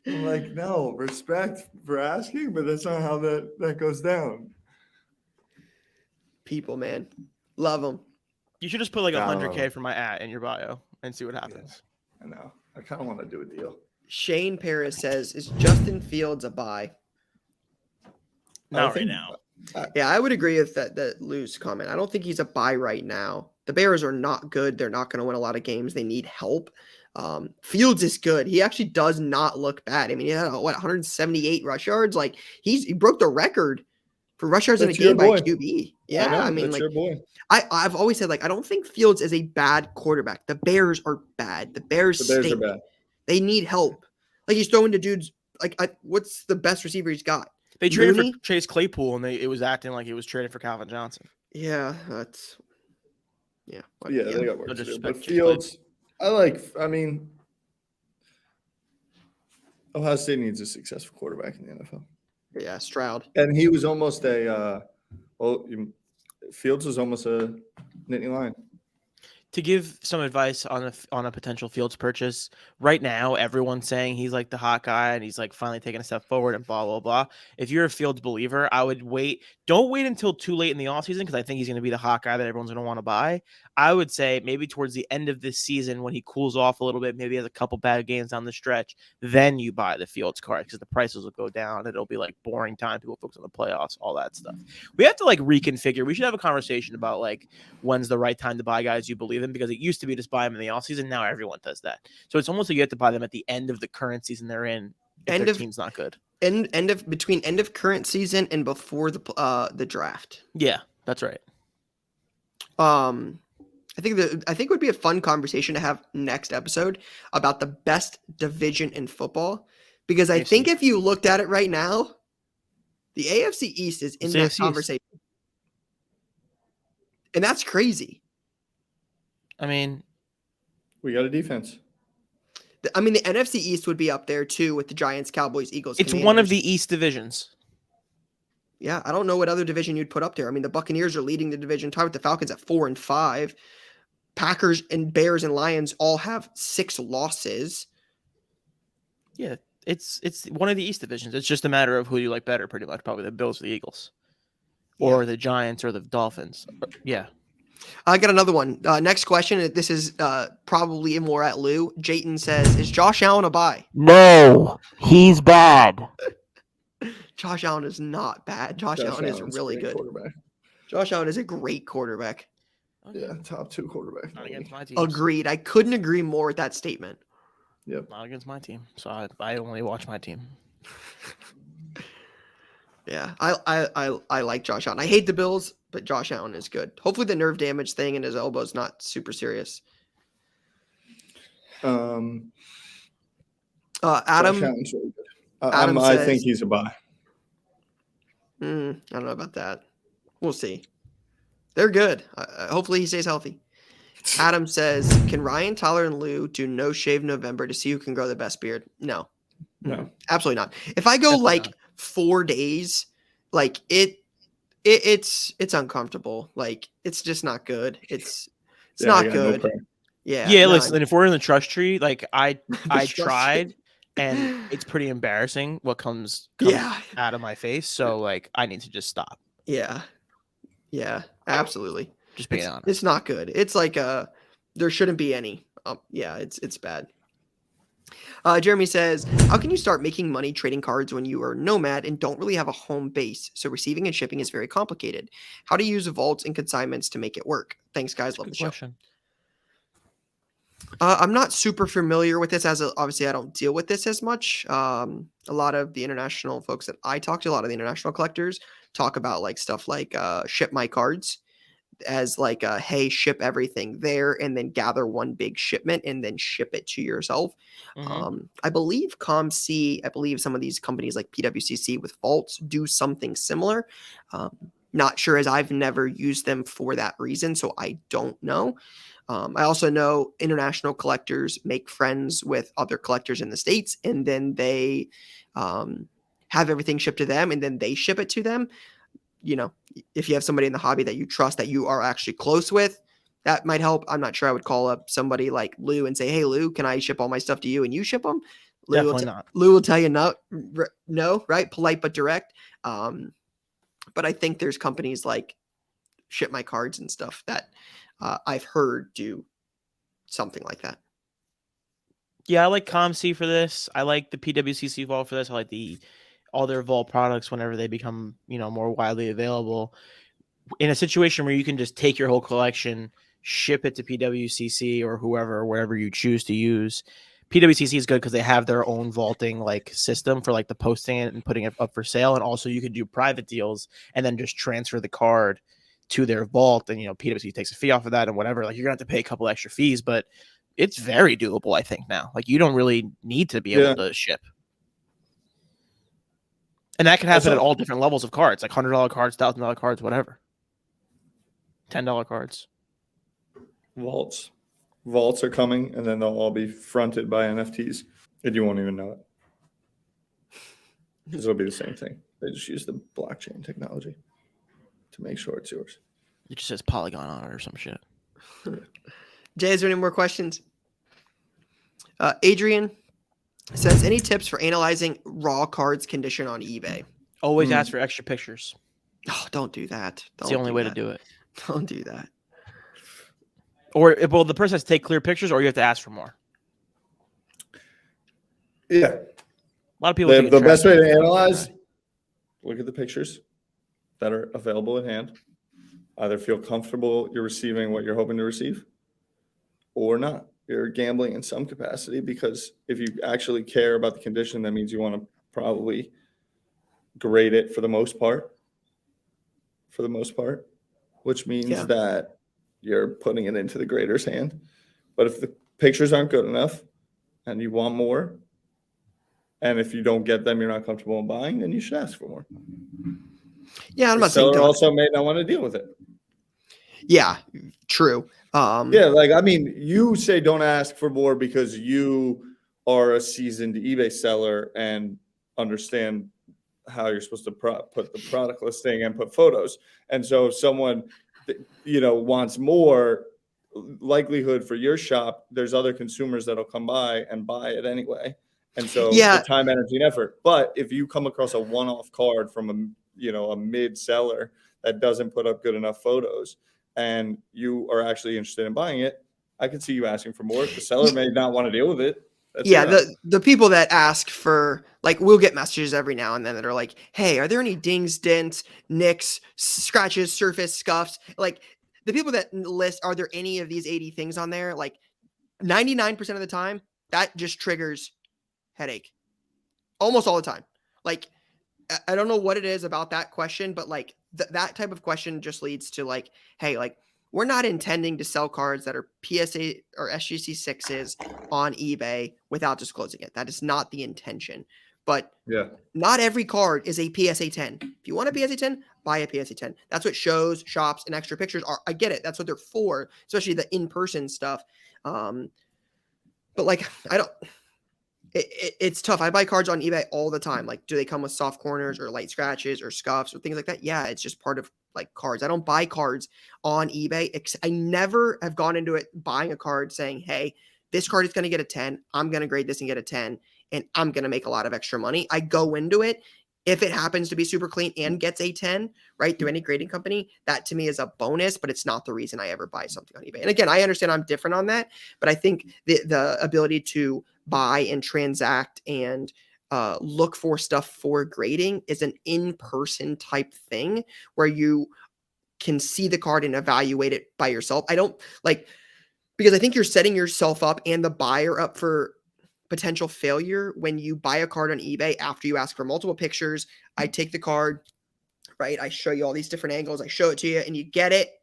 C: I'm like, no, respect for asking, but that's not how that goes down.
A: People, man. Love them.
B: You should just put like
C: Yeah, I love
B: $100K
C: it.
B: for my in your bio and see what happens.
C: I know. I kind of want to do a deal.
A: Shane Paris says, is Justin Fields a buy?
B: Not right now.
A: Yeah, I would agree with that loose comment. I don't think he's a buy right now. The Bears are not good. They're not going to win a lot of games. They need help. Fields is good. He actually does not look bad. I mean, he had 178 rush yards. Like he broke the record for rush yards in a game by QB. Yeah, I mean,
C: that's
A: like
C: your boy.
A: I've always said, like, I don't think Fields is a bad quarterback. The Bears are bad. The Bears
C: are
A: stink.
C: bad.
A: They need help. Like he's throwing to dudes. Like, what's the best receiver he's got?
B: They traded
A: Mooney?
B: for Chase Claypool, and it was acting like it was traded for Calvin Johnson.
A: Yeah, that's yeah.
C: They got work
B: No
C: to do.
B: disrespect
C: But
B: to Chase
C: Fields, I mean, Ohio State needs a successful quarterback in the NFL.
A: Yeah, Stroud.
C: And he was almost Fields was almost a Nittany Lion.
B: To give some advice on a potential Fields purchase, right now everyone's saying he's like the hot guy and he's like finally taking a step forward and blah blah blah. If you're a Fields believer, I would wait. Don't wait until too late in the offseason because I think he's going to be the hot guy that everyone's going to want to buy. I would say maybe towards the end of this season when he cools off a little bit, maybe has a couple bad games down the stretch, then you buy the Fields card because the prices will go down. It'll be like boring time. People focus on the playoffs, all that stuff. We have to like reconfigure. We should have a conversation about like when's the right time to buy guys you believe in, because it used to be just buy them in the offseason. Now everyone does that. So it's almost like you have to buy them at the end of the current season they're in if their team's not good.
A: Between end of current season and before the draft.
B: Yeah, that's right.
A: I think it would be a fun conversation to have next episode about the best division in football, because I think if you looked at it right now, the AFC East is in that conversation. And that's crazy.
B: I mean,
C: we got a defense.
A: I mean, the NFC East would be up there too with the Giants, Cowboys, Eagles.
B: It's
A: Commanders.
B: one of the East divisions.
A: Yeah, I don't know what other division you'd put up there. I mean, the Buccaneers are leading the division, tied with the Falcons at 4-5. Packers and Bears and Lions all have 6 losses.
B: Yeah, it's one of the East divisions. It's just a matter of who you like better, pretty much. Probably the Bills or the Eagles. Or the Giants or the Dolphins. Yeah.
A: I got another one. Next question. This is probably more at Lou. Jayton says, is Josh Allen a buy?
D: No, he's bad.
A: Josh Allen is not bad. Josh Allen is really good. Josh Allen is a great quarterback.
C: Yeah, top 2 quarterback.
B: Not against my team.
A: Agreed. I couldn't agree more with that statement.
C: Yep.
B: Not against my team. So I only watch my team.
A: Yeah, I like Josh Allen. I hate the Bills, but Josh Allen is good. Hopefully the nerve damage thing in his elbow is not super serious. Adam,
C: Josh Allen's really good.
A: Adam
C: I
A: says,
C: think he's a buy.
A: I don't know about that. We'll see. They're good. Hopefully he stays healthy. Adam says, can Ryan, Tyler, and Lou do no shave November to see who can grow the best beard? No, absolutely not. If I go
B: Definitely not.
A: 4 days, like it's uncomfortable. Like it's just not good. It's not good.
B: Yeah. Listen, if we're in the trust tree, like I tried, and it's pretty embarrassing what comes out of my face. So like I need to just stop.
A: Yeah, absolutely.
B: Just being honest.
A: It's not good. It's like there shouldn't be any. It's bad. Jeremy says, how can you start making money trading cards when you are nomad and don't really have a home base? So receiving and shipping is very complicated. How to use vaults and consignments to make it work? Thanks, guys. Love the show. I'm not super familiar with this, as obviously I don't deal with this as much. A lot of the international folks that I talk to, a lot of the international collectors talk about like stuff like ship my cards as like hey, ship everything there and then gather one big shipment and then ship it to yourself. I believe I believe some of these companies like PWCC with vaults do something similar. Not sure, as I've never used them for that reason, so I don't know. I also know international collectors make friends with other collectors in the States, and then they have everything shipped to them and then they ship it to them. You know, if you have somebody in the hobby that you trust, that you are actually close with, that might help. I'm not sure I would call up somebody like Lou and say, hey, Lou, can I ship all my stuff to you and you ship them?
B: Definitely not.
A: Lou will tell you no, right? Polite but direct. But I think there's companies like Ship My Cards and stuff that I've heard do something like that.
B: Yeah, I like ComC for this. I like the PWCC vault for this. I like all their vault products whenever they become, more widely available. In a situation where you can just take your whole collection, ship it to PWCC or whoever, or wherever you choose to use. PWCC is good because they have their own vaulting system for the posting it and putting it up for sale. And also you could do private deals and then just transfer the card to their vault. And, PWCC takes a fee off of that and whatever. You're going to have to pay a couple extra fees, but it's very doable, I think, now. You don't really need to be able to ship. And that can happen at all different levels of cards, $100 cards, $1,000 cards, whatever. $10 cards.
C: Vaults are coming, and then they'll all be fronted by NFTs, and you won't even know it. Because it'll be the same thing. They just use the blockchain technology to make sure it's yours.
B: It just says Polygon on it or some shit.
A: Jay, is there any more questions? Adrian says, any tips for analyzing raw cards condition on eBay?
B: Always ask for extra pictures.
A: Oh, don't do that.
B: It's the only way to do it.
A: Don't do that.
B: Or, the person has to take clear pictures, or you have to ask for more.
C: Yeah.
B: A lot of people.
C: The best way to analyze, look at the pictures that are available at hand. Either feel comfortable you're receiving what you're hoping to receive, or not. You're gambling in some capacity, because if you actually care about the condition, that means you want to probably grade it for the most part, which means that you're putting it into the grader's hand. But if the pictures aren't good enough and you want more, and if you don't get them, you're not comfortable in buying, then you should ask for more.
A: Yeah, I'm
C: the
A: not saying
C: seller also may not want to deal with it.
A: Yeah, true.
C: You say don't ask for more because you are a seasoned eBay seller and understand how you're supposed to put the product listing and put photos. And so if someone, wants more, likelihood for your shop, there's other consumers that'll come by and buy it anyway. And so the time, energy, and effort. But if you come across a one-off card from a mid seller that doesn't put up good enough photos, and you are actually interested in buying it, I can see you asking for more. The seller may not want to deal with it.
A: The people that ask for, we'll get messages every now and then that are like, hey, are there any dings, dents, nicks, scratches, surface scuffs? The people that list, are there any of these 80 things on there? 99% of the time, that just triggers headache. Almost all the time. I don't know what it is about that question, but that type of question just leads to hey, we're not intending to sell cards that are PSA or SGC 6s on eBay without disclosing it. That is not the intention. But not every card is a PSA 10. If you want a PSA 10, buy a PSA 10. That's what shows, shops, and extra pictures are. I get it. That's what they're for, especially the in-person stuff. But I don't. It's tough. I buy cards on eBay all the time. Do they come with soft corners or light scratches or scuffs or things like that? Yeah, it's just part of cards. I don't buy cards on eBay. I never have gone into it buying a card saying, hey, this card is going to get a 10. I'm going to grade this and get a 10, and I'm going to make a lot of extra money. I go into it. If it happens to be super clean and gets a 10, right, through any grading company, that to me is a bonus, but it's not the reason I ever buy something on eBay. And again, I understand I'm different on that, but I think the ability to buy and transact and look for stuff for grading is an in-person type thing where you can see the card and evaluate it by yourself. I don't because I think you're setting yourself up and the buyer up for potential failure when you buy a card on eBay after you ask for multiple pictures. I take the card, right? I show you all these different angles. I show it to you and you get it.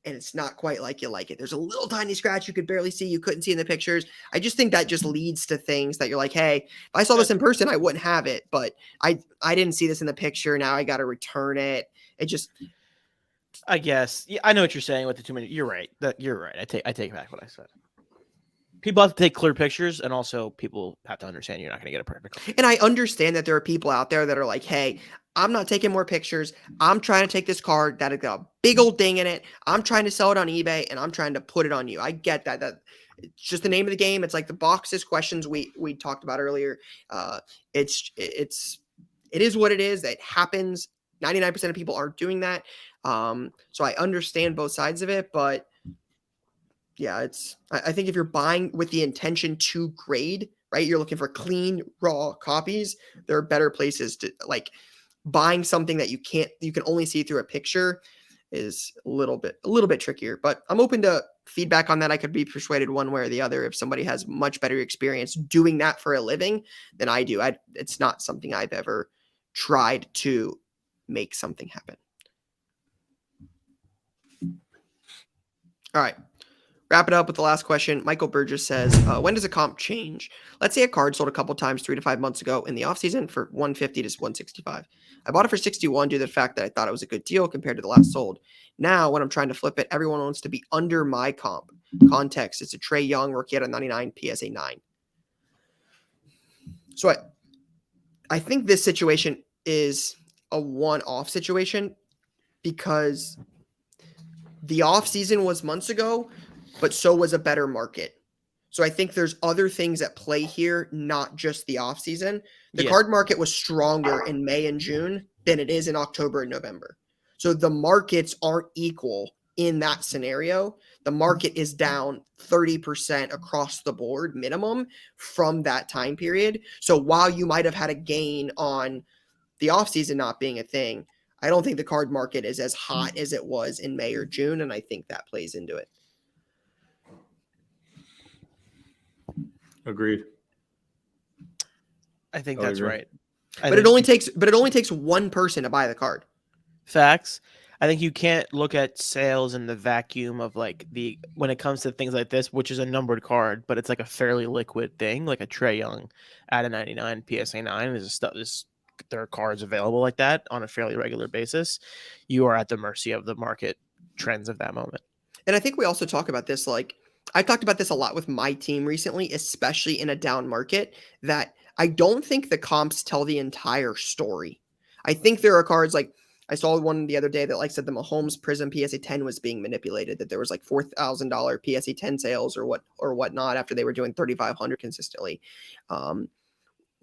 A: And it's not quite like you like it. There's a little tiny scratch you could barely see. You couldn't see in the pictures. I just think that just leads to things that you're like, hey, if I saw this in person, I wouldn't have it. But I didn't see this in the picture. Now I got to return it. It just...
B: I guess. Yeah, I know what you're saying with the 2 minute. You're right. You're right. I take back what I said. People have to take clear pictures, and also people have to understand you're not going to get a perfect.
A: And I understand that there are people out there that are like, hey, I'm not taking more pictures. I'm trying to take this card that has got a big old ding in it. I'm trying to sell it on eBay, and I'm trying to put it on you. I get that. It's just the name of the game. It's like the boxes questions we talked about earlier. It is what it is. It happens. 99% of people aren't doing that. So I understand both sides of it, but yeah, I think if you're buying with the intention to grade, right? You're looking for clean, raw copies. There are better places to like buying something that you can only see through a picture is a little bit trickier, but I'm open to feedback on that. I could be persuaded one way or the other. If somebody has much better experience doing that for a living than I do, it's not something I've ever tried to make something happen. All right. Wrap it up with the last question. Michael Burgess says, when does a comp change? Let's say a card sold a couple times 3 to 5 months ago in the offseason for 150 to 165. I bought it for 61 due to the fact that I thought it was a good deal compared to the last sold. Now, when I'm trying to flip it, everyone wants to be under my comp. Context, it's a Trey Young rookie out of 99 PSA 9. So I think this situation is a one-off situation because the offseason was months ago, but so was a better market. So I think there's other things at play here, not just the offseason. The card market was stronger in May and June than it is in October and November. So the markets aren't equal in that scenario. The market is down 30% across the board minimum from that time period. So while you might have had a gain on the offseason not being a thing, I don't think the card market is as hot as it was in May or June, and I think that plays into it.
C: Agreed.
B: I think that's right.
A: But it only takes one person to buy the card.
B: Facts. I think you can't look at sales in the vacuum of like when it comes to things like this, which is a numbered card, but it's like a fairly liquid thing, like a Trey Young at a 99 PSA 9. There are cards available like that on a fairly regular basis. You are at the mercy of the market trends of that moment.
A: And I think we also talk about this, like I've talked about this a lot with my team recently, especially in a down market, that I don't think the comps tell the entire story. I think there are cards like I saw one the other day that like said the Mahomes Prizm PSA 10 was being manipulated, that there was like $4,000 PSA 10 sales or whatnot after they were doing 3,500 consistently.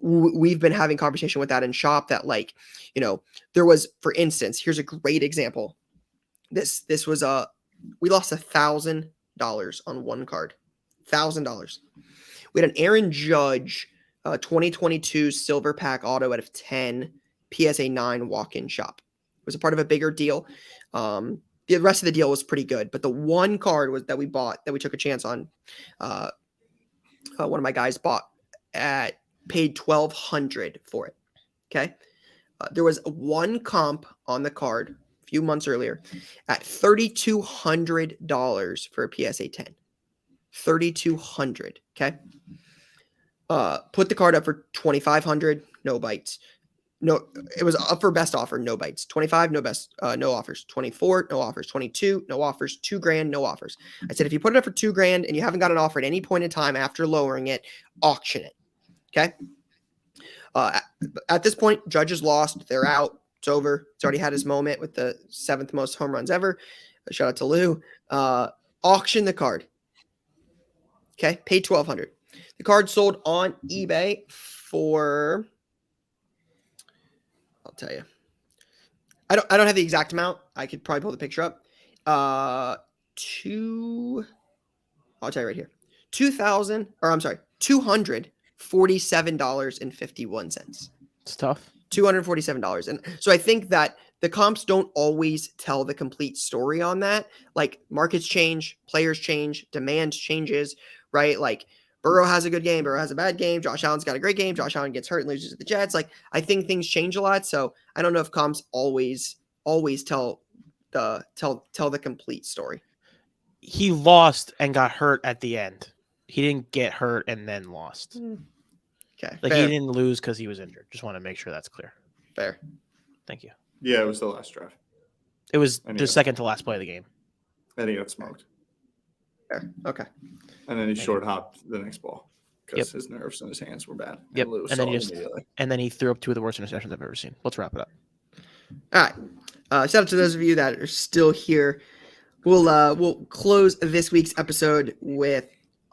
A: We've been having conversation with that in shop that like, there was, for instance, here's a great example. This was we lost $1,000 on one card. $1,000. We had an Aaron Judge 2022 silver pack auto out of 10 PSA 9 walk-in shop. It was a part of a bigger deal. The rest of the deal was pretty good, but the one card that we bought, that we took a chance on, one of my guys paid $1,200 for it. Okay. There was one comp on the card a few months earlier at $3,200 for a PSA 10. $3,200. Okay. Put the card up for $2,500, no bites. No, it was up for best offer, no bites. 25, no best, no offers. 24, no offers. 22, no offers. $2,000, no offers. I said, if you put it up for $2,000 and you haven't got an offer at any point in time after lowering it, auction it. Okay. At this point, Judge is lost. They're out. It's over. It's already had his moment with the 7th most home runs ever. Shout out to Lou. Auction the card. Okay. Paid $1,200. The card sold on eBay for, I'll tell you. I don't have the exact amount. I could probably pull the picture up. I'll tell you right here. $247.51.
B: It's tough.
A: $247. And so I think that the comps don't always tell the complete story on that. Like markets change, players change, demand changes, right? Like Burrow has a good game, Burrow has a bad game, Josh Allen's got a great game, Josh Allen gets hurt and loses to the Jets. Like I think things change a lot. So I don't know if comps always tell the complete story.
B: He lost and got hurt at the end. He didn't get hurt and then lost.
A: Okay.
B: Like
A: fair.
B: he didn't lose because he was injured. Just want to make sure that's clear.
A: Fair.
B: Thank you.
C: Yeah, it was the last drive.
B: It was the second to last play of the game.
C: And he got smoked.
A: Fair. Okay.
C: And then he
B: Thank
C: short hopped the next ball because
B: Yep.
C: his nerves and his hands were bad.
B: Yep.
C: Lou
B: And
C: saw
B: then
C: it
B: he just
C: immediately.
B: and then he threw up 2 of the worst interceptions I've ever seen. Let's wrap it up.
A: All right. Shout out to those of you that are still here. We'll close this week's episode with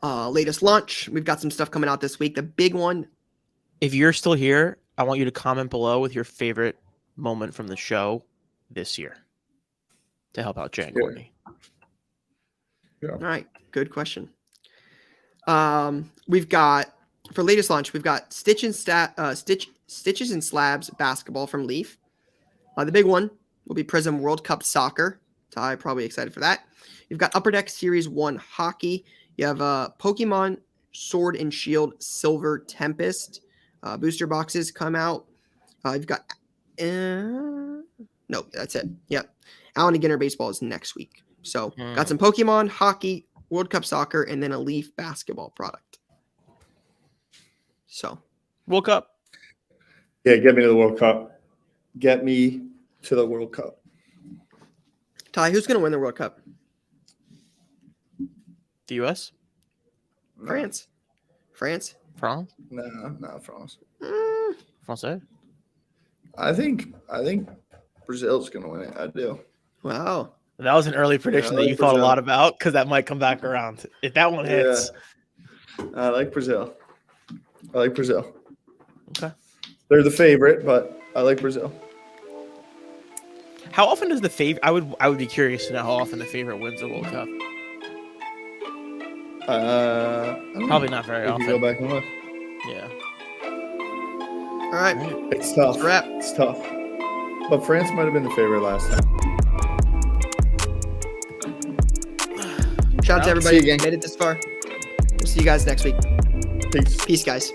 A: latest launch. We've got some stuff coming out this week. The big one.
B: If you're still here, I want you to comment below with your favorite moment from the show this year to help out Jay and
C: Yeah.
B: Courtney.
A: All right. Good question. We've got for latest launch. We've got Stitches and Slabs basketball from Leaf. The big one will be Prizm World Cup Soccer. Ty, probably excited for that. You've got Upper Deck Series 1 Hockey. You have Pokemon Sword and Shield Silver Tempest. Booster boxes come out. You've got... no, that's it. Yep. Allen and Ginner Baseball is next week. So, got some Pokemon, Hockey, World Cup Soccer, and then a Leaf basketball product. So...
B: World Cup.
C: Yeah, get me to the World Cup. Get me to the World Cup.
A: Ty, who's going to win the World Cup?
B: The U.S.
A: France. France?
B: France.
C: No, not France.
B: Francais.
C: I think Brazil's gonna win it. I do.
A: Wow.
B: That was an early prediction
C: I
B: that
C: like
B: you thought a
C: Brazil.
B: lot about because that might come back around. If that one hits,
C: I like Brazil.
B: Okay.
C: They're the favorite, but I like Brazil.
B: How often does the favorite? I would be curious to know how often the favorite wins the World Cup.
C: I don't
B: Probably
C: know.
B: not very
C: We
B: often.
C: can go back and look.
B: Yeah.
A: All right.
C: It's tough.
A: Wrap.
C: It's tough. But France might have been the favorite last time.
A: Shout out to
C: See
A: everybody
C: you
A: who
C: again.
A: made it this far. We'll see you guys next week.
C: Peace.
A: Peace, guys.